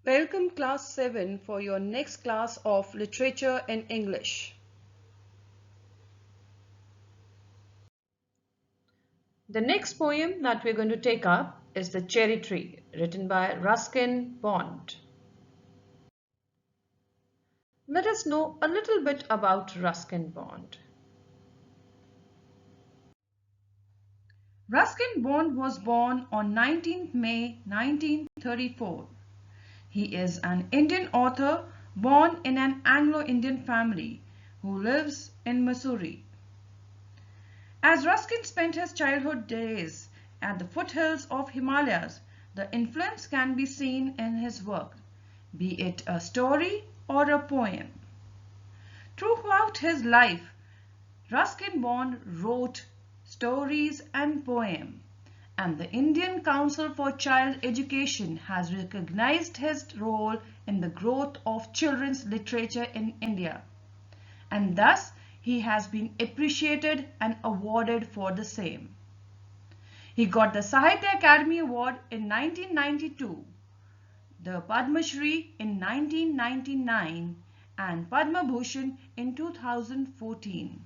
Welcome class 7 for your next class of literature in English. The next poem that we're going to take up is The Cherry Tree, written by Ruskin Bond. Let us know a little bit about Ruskin Bond. Ruskin Bond was born on 19th May 1934. He is an Indian author born in an Anglo-Indian family who lives in Missouri. As Ruskin spent his childhood days at the foothills of Himalayas, the influence can be seen in his work, be it a story or a poem. Throughout his life, Ruskin Bond wrote stories and poems, and the Indian Council for Child Education has recognized his role in the growth of children's literature in India, and thus he has been appreciated and awarded for the same. He got the Sahitya Academy Award in 1992, the Padma Shri in 1999, and Padma Bhushan in 2014.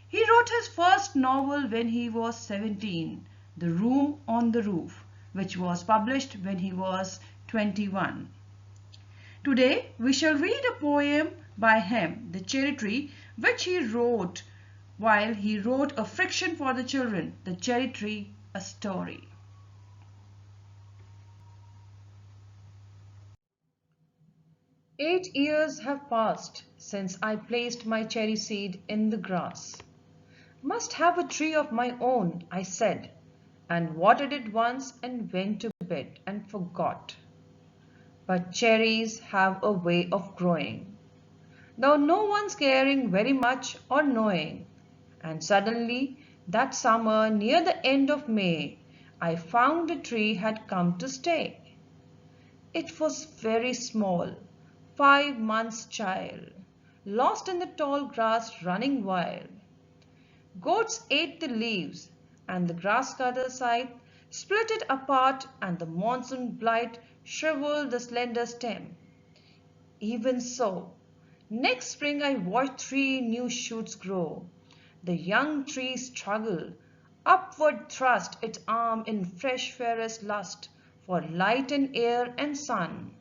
He wrote his first novel when he was 17, The Room on the Roof, which was published when he was 21. Today we shall read a poem by him, The Cherry Tree, which he wrote while he wrote A Fiction for the Children, The Cherry Tree, a Story. "8 years have passed since I placed my cherry seed in the grass. Must have a tree of my own, I said, and watered it once and went to bed and forgot. But cherries have a way of growing, though no one's caring very much or knowing. And suddenly, that summer near the end of May, I found the tree had come to stay. It was very small, 5 months' child, lost in the tall grass running wild. Goats ate the leaves, and the grass-cutter scythe split it apart, and the monsoon blight shriveled the slender stem. Even so, next spring I watched 3 new shoots grow. The young tree struggled, upward thrust its arm in fresh fairest lust for light and air and sun.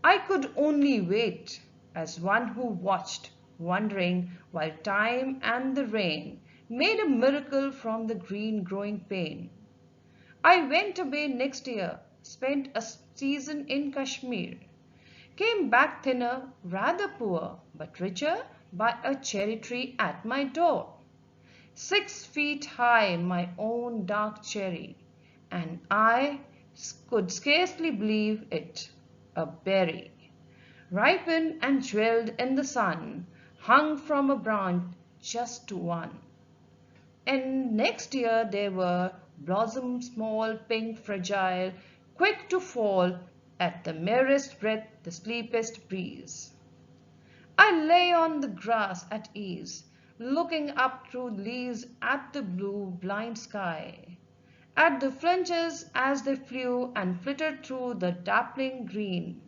I could only wait, as one who watched, wondering, while time and the rain made a miracle from the green growing pain. I went away next year, spent a season in Kashmir, came back thinner, rather poor, but richer by a cherry tree at my door. 6 feet high, my own dark cherry, and I could scarcely believe it, a berry, ripened and jeweled in the sun, hung from a branch just to one. And next year there were blossoms small, pink, fragile, quick to fall at the merest breath, the sleepest breeze. I lay on the grass at ease, looking up through leaves at the blue, blind sky, at the flinches as they flew and flitted through the dappling green,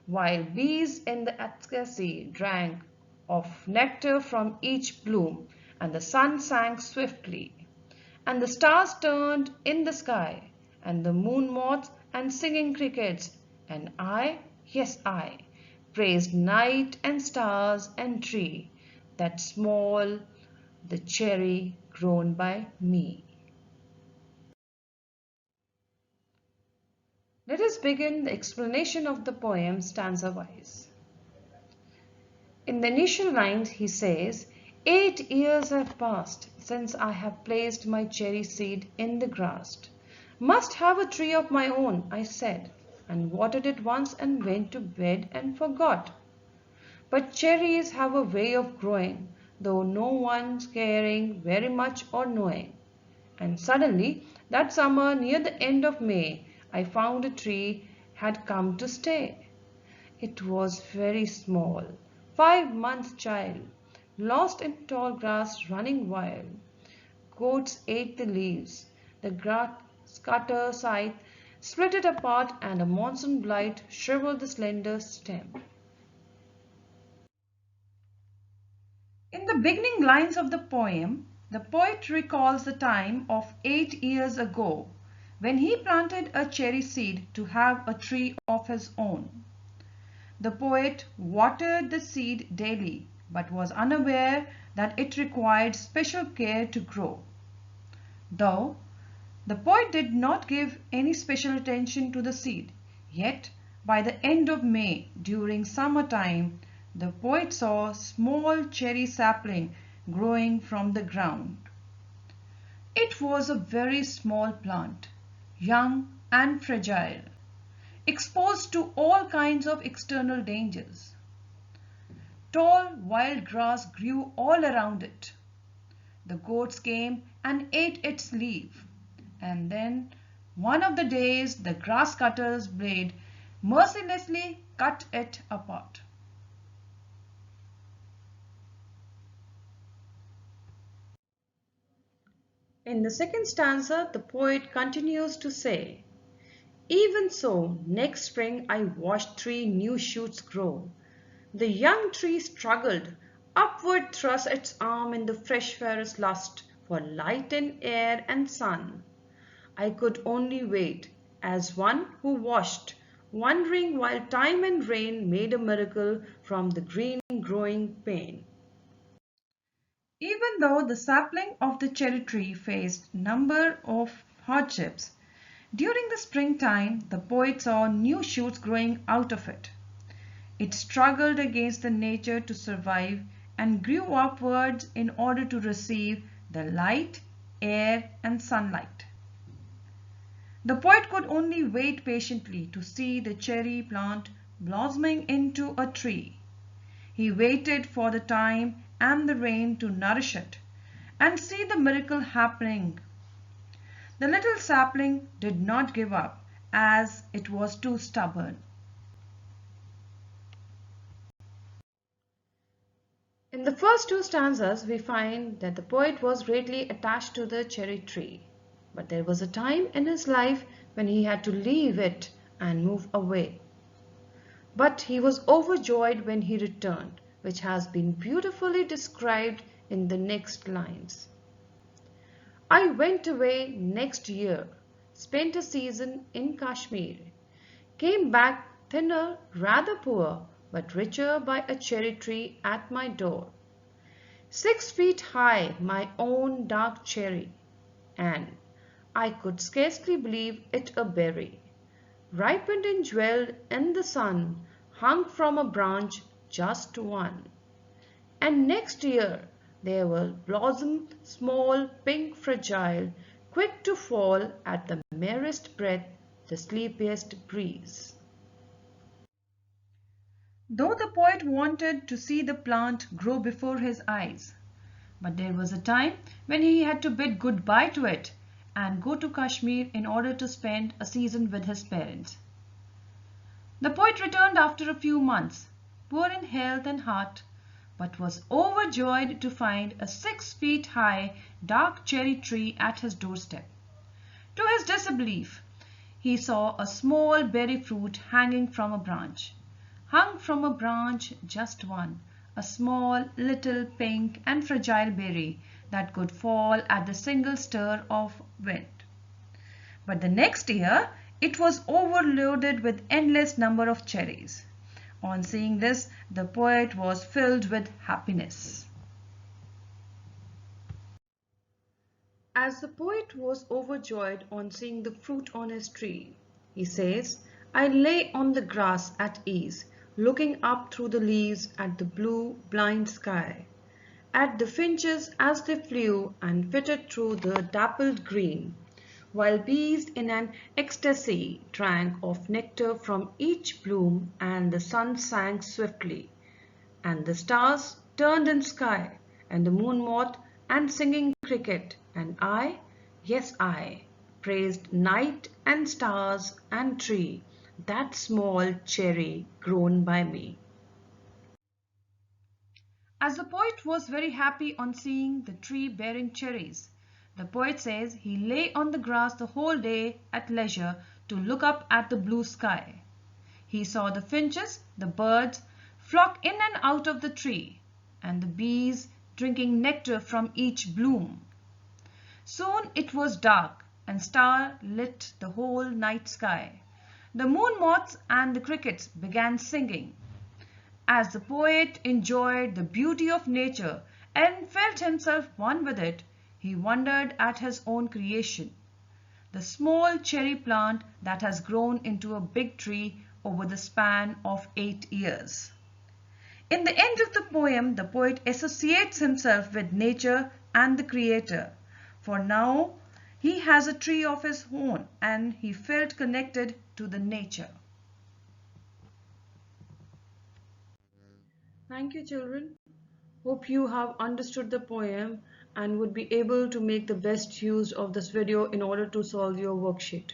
while bees in the ecstasy drank of nectar from each bloom, and the sun sank swiftly, and the stars turned in the sky, and the moon moths and singing crickets, and I, yes I, praised night and stars and tree, that small, the cherry grown by me. Let us begin the explanation of the poem stanza-wise. In the initial lines he says, 8 years have passed since I have placed my cherry seed in the grass. Must have a tree of my own, I said, and watered it once and went to bed and forgot. But cherries have a way of growing, though no one's caring very much or knowing. And suddenly, that summer near the end of May, I found a tree had come to stay. It was very small, 5 months' child, lost in tall grass running wild. Goats ate the leaves, the grass cutter scythe split it apart, and a monsoon blight shriveled the slender stem. In the beginning lines of the poem, the poet recalls the time of 8 years ago when he planted a cherry seed to have a tree of his own. The poet watered the seed daily but was unaware that it required special care to grow. Though the poet did not give any special attention to the seed, yet by the end of May, during summer time, the poet saw a small cherry sapling growing from the ground. It was a very small plant, young and fragile, exposed to all kinds of external dangers. Tall wild grass grew all around it. The goats came and ate its leaf, and then one of the days the grass cutter's blade mercilessly cut it apart. In the second stanza, the poet continues to say, "Even so, next spring I watched 3 new shoots grow. The young tree struggled, upward thrust its arm in the fresh fairest lust for light and air and sun. I could only wait, as one who watched, wondering while time and rain made a miracle from the green growing pane." Even though the sapling of the cherry tree faced number of hardships, during the springtime the poet saw new shoots growing out of it. It struggled against the nature to survive and grew upwards in order to receive the light, air and sunlight. The poet could only wait patiently to see the cherry plant blossoming into a tree. He waited for the time and the rain to nourish it and see the miracle happening. The little sapling did not give up as it was too stubborn. In the first 2 stanzas, we find that the poet was greatly attached to the cherry tree. But there was a time in his life when he had to leave it and move away. But he was overjoyed when he returned, which has been beautifully described in the next lines. "I went away next year, spent a season in Kashmir, came back thinner, rather poor, but richer by a cherry tree at my door. 6 feet high, my own dark cherry, and I could scarcely believe it a berry, ripened and jewelled in the sun, hung from a branch just one. And next year there will blossom small, pink, fragile, quick to fall at the merest breath, the sleepiest breeze." Though the poet wanted to see the plant grow before his eyes, but there was a time when he had to bid goodbye to it and go to Kashmir in order to spend a season with his parents. The poet returned after a few months, poor in health and heart, but was overjoyed to find a 6 feet high dark cherry tree at his doorstep. To his disbelief, he saw a small berry fruit hanging from a branch. Hung from a branch just one, a small, little, pink and fragile berry that could fall at the single stir of wind. But the next year it was overloaded with endless number of cherries. On seeing this, the poet was filled with happiness. As the poet was overjoyed on seeing the fruit on his tree, he says, "I lay on the grass at ease, looking up through the leaves at the blue, blind sky, at the finches as they flew and flitted through the dappled green, while bees in an ecstasy drank of nectar from each bloom, and the sun sank swiftly, and the stars turned in sky, and the moon moth and singing cricket, and I, yes I, praised night and stars and tree, that small cherry grown by me." As the poet was very happy on seeing the tree bearing cherries, the poet says he lay on the grass the whole day at leisure to look up at the blue sky. He saw the finches, the birds, flock in and out of the tree, and the bees drinking nectar from each bloom. Soon it was dark, and star lit the whole night sky. The moon moths and the crickets began singing. As the poet enjoyed the beauty of nature and felt himself one with it, he wondered at his own creation, the small cherry plant that has grown into a big tree over the span of 8 years. In the end of the poem, the poet associates himself with nature and the Creator, for now he has a tree of his own and he felt connected to the nature. Thank you, children. Hope you have understood the poem and would be able to make the best use of this video in order to solve your worksheet.